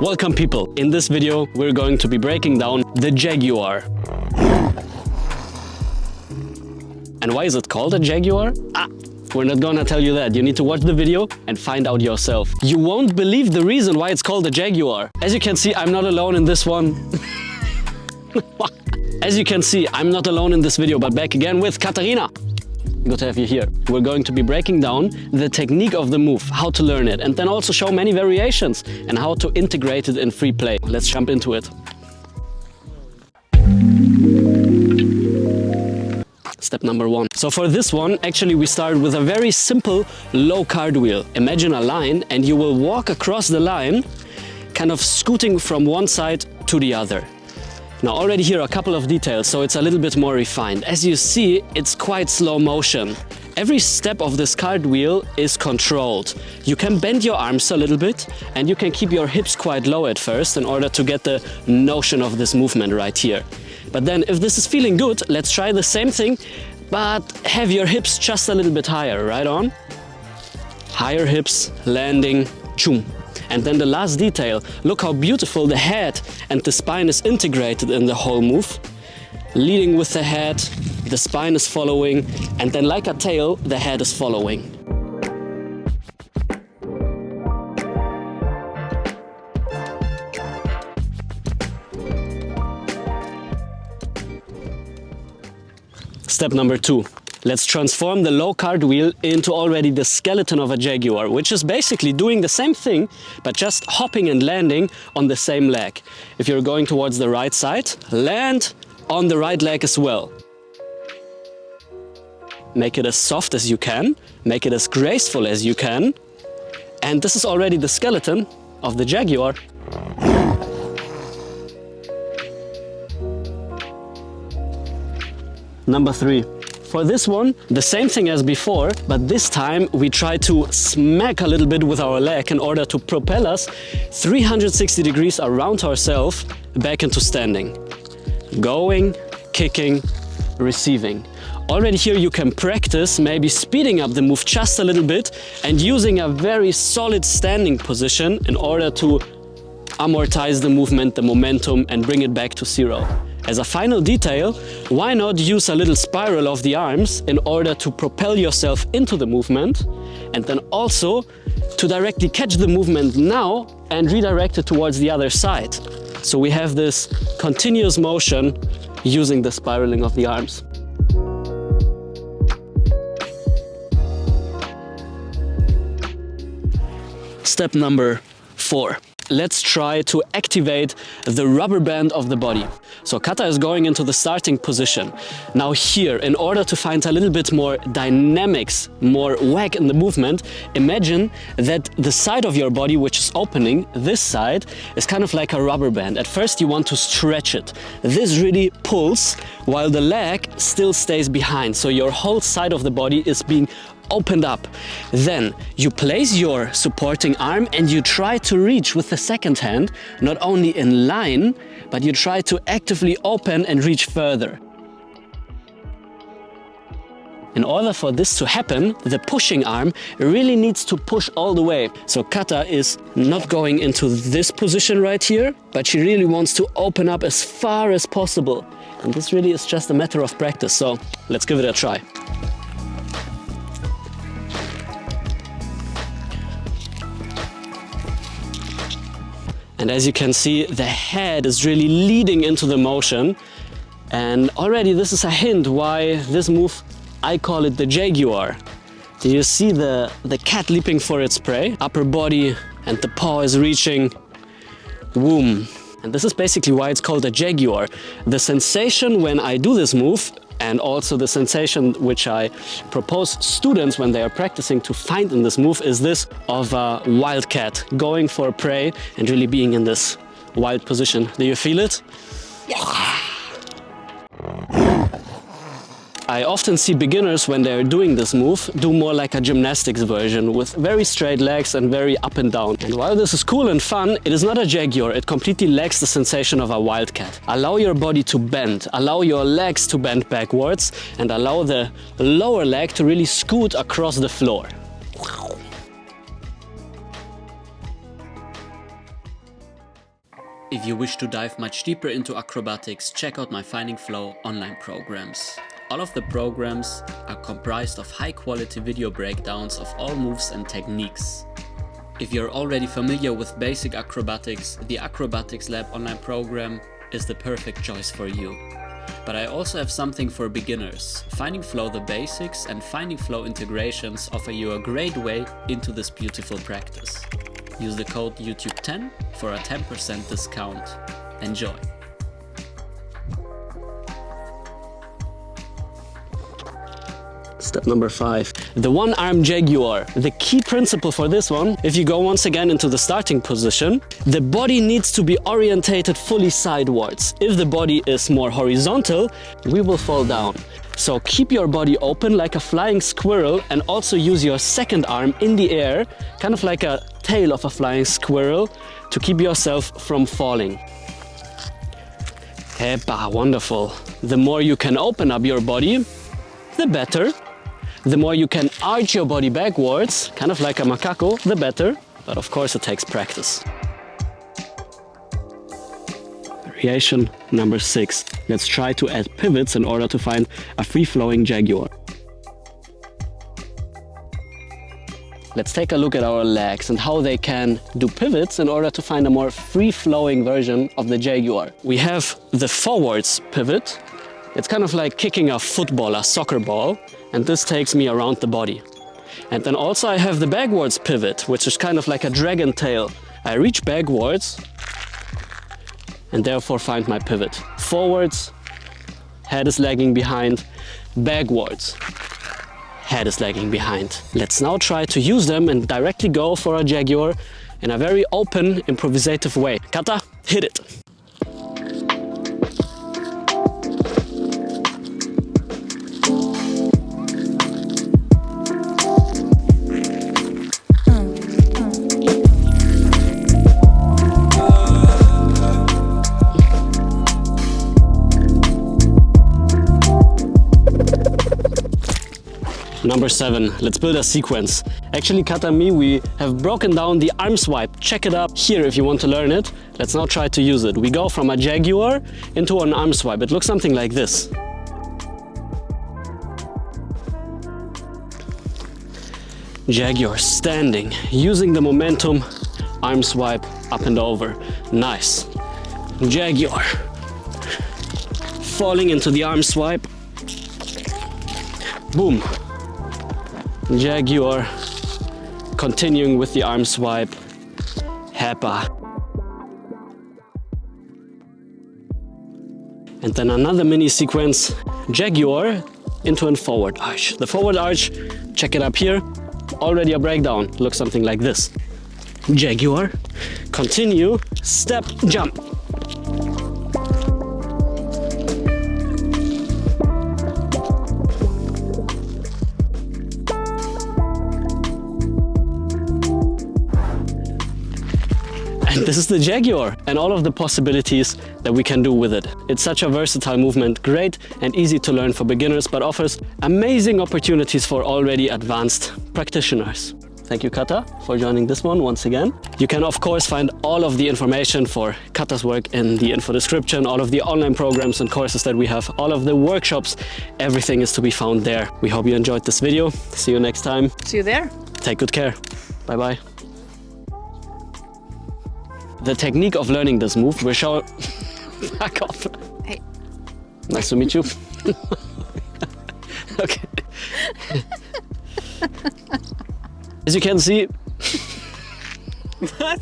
Welcome people! In this video we're going to be breaking down the Jaguar. And why is it called a Jaguar? We're not gonna tell you that. You need to watch the video and find out yourself. You won't believe the reason why it's called a Jaguar. As you can see, I'm not alone in this one. As you can see, I'm not alone in this video, but back again with Katharina. Good to have you here. We're going to be breaking down the technique of the move, how to learn it, and then also show many variations and how to integrate it in free play. Let's jump into it. Step number 1. So for this one, actually we start with a very simple low cartwheel. Imagine a line and you will walk across the line, kind of scooting from one side to the other. Now already here a couple of details, so it's a little bit more refined. As you see, it's quite slow motion. Every step of this cartwheel is controlled. You can bend your arms a little bit and you can keep your hips quite low at first in order to get the notion of this movement right here. But then if this is feeling good, let's try the same thing, but have your hips just a little bit higher, right on. Higher hips, landing, choom. And then the last detail, look how beautiful the head and the spine is integrated in the whole move. Leading with the head, the spine is following, and then like a tail, the head is following. Step number 2. Let's transform the low cartwheel into already the skeleton of a Jaguar, which is basically doing the same thing, but just hopping and landing on the same leg. If you're going towards the right side, land on the right leg as well. Make it as soft as you can, make it as graceful as you can. And this is already the skeleton of the Jaguar. Number 3. For this one, the same thing as before, but this time we try to smack a little bit with our leg in order to propel us 360 degrees around ourselves back into standing. Going, kicking, receiving. Already here you can practice maybe speeding up the move just a little bit and using a very solid standing position in order to amortize the movement, the momentum, and bring it back to zero. As a final detail, why not use a little spiral of the arms in order to propel yourself into the movement and then also to directly catch the movement now and redirect it towards the other side. So we have this continuous motion using the spiraling of the arms. Step number 4. Let's try to activate the rubber band of the body. So Kata is going into the starting position. Now here, in order to find a little bit more dynamics, more wag in the movement, imagine that the side of your body which is opening, this side, is kind of like a rubber band. At first you want to stretch it. This really pulls while the leg still stays behind. So your whole side of the body is being opened up. Then you place your supporting arm and you try to reach with the second hand, not only in line, but you try to actively open and reach further. In order for this to happen, the pushing arm really needs to push all the way. So Kata is not going into this position right here, but she really wants to open up as far as possible. And this really is just a matter of practice. So let's give it a try. And as you can see, the head is really leading into the motion. And already this is a hint why this move, I call it the Jaguar. Do you see the cat leaping for its prey? Upper body and the paw is reaching. Boom. And this is basically why it's called a Jaguar. The sensation when I do this move, and also the sensation which I propose students when they are practicing to find in this move, is this of a wildcat going for prey and really being in this wild position. Do you feel it? Yes. I often see beginners when they're doing this move do more like a gymnastics version with very straight legs and very up and down. And while this is cool and fun, it is not a Jaguar. It completely lacks the sensation of a wildcat. Allow your body to bend, allow your legs to bend backwards and allow the lower leg to really scoot across the floor. If you wish to dive much deeper into acrobatics, check out my Finding Flow online programs. All of the programs are comprised of high-quality video breakdowns of all moves and techniques. If you're already familiar with basic acrobatics, the Acrobatics Lab online program is the perfect choice for you. But I also have something for beginners. Finding Flow the Basics and Finding Flow Integrations offer you a great way into this beautiful practice. Use the code YouTube10 for a 10% discount. Enjoy! Step number 5. The one Arm Jaguar. The key principle for this one, if you go once again into the starting position, the body needs to be orientated fully sidewards. If the body is more horizontal, we will fall down. So keep your body open like a flying squirrel and also use your second arm in the air, kind of like a tail of a flying squirrel, to keep yourself from falling. Epa, wonderful. The more you can open up your body, the better. The more you can arch your body backwards, kind of like a macaco, the better. But of course it takes practice. Variation number 6. Let's try to add pivots in order to find a free-flowing Jaguar. Let's take a look at our legs and how they can do pivots in order to find a more free-flowing version of the Jaguar. We have the forwards pivot. It's kind of like kicking a football, a soccer ball, and this takes me around the body. And then also I have the backwards pivot, which is kind of like a dragon tail. I reach backwards and therefore find my pivot. Forwards, head is lagging behind, backwards, head is lagging behind. Let's now try to use them and directly go for a Jaguar in a very open, improvisative way. Kata, hit it! Number 7, let's build a sequence. Actually, Kata and me, we have broken down the arm swipe. Check it up here if you want to learn it. Let's now try to use it. We go from a Jaguar into an arm swipe. It looks something like this. Jaguar standing, using the momentum, arm swipe up and over. Nice. Jaguar. Falling into the arm swipe. Boom. Jaguar, continuing with the arm swipe, Hepa. And then another mini sequence, Jaguar into a forward arch. The forward arch, check it up here, already a breakdown, looks something like this. Jaguar, continue, step, jump. This is the Jaguar and all of the possibilities that we can do with it. It's such a versatile movement, great and easy to learn for beginners, but offers amazing opportunities for already advanced practitioners. Thank you, Kata, for joining this one once again. You can of course find all of the information for Kata's work in the info description, all of the online programs and courses that we have, all of the workshops, everything is to be found there. We hope you enjoyed this video. See you next time. See you there. Take good care. Bye-bye. The technique of learning this move will show... Back off. Hey. Nice to meet you. Okay. As you can see... What?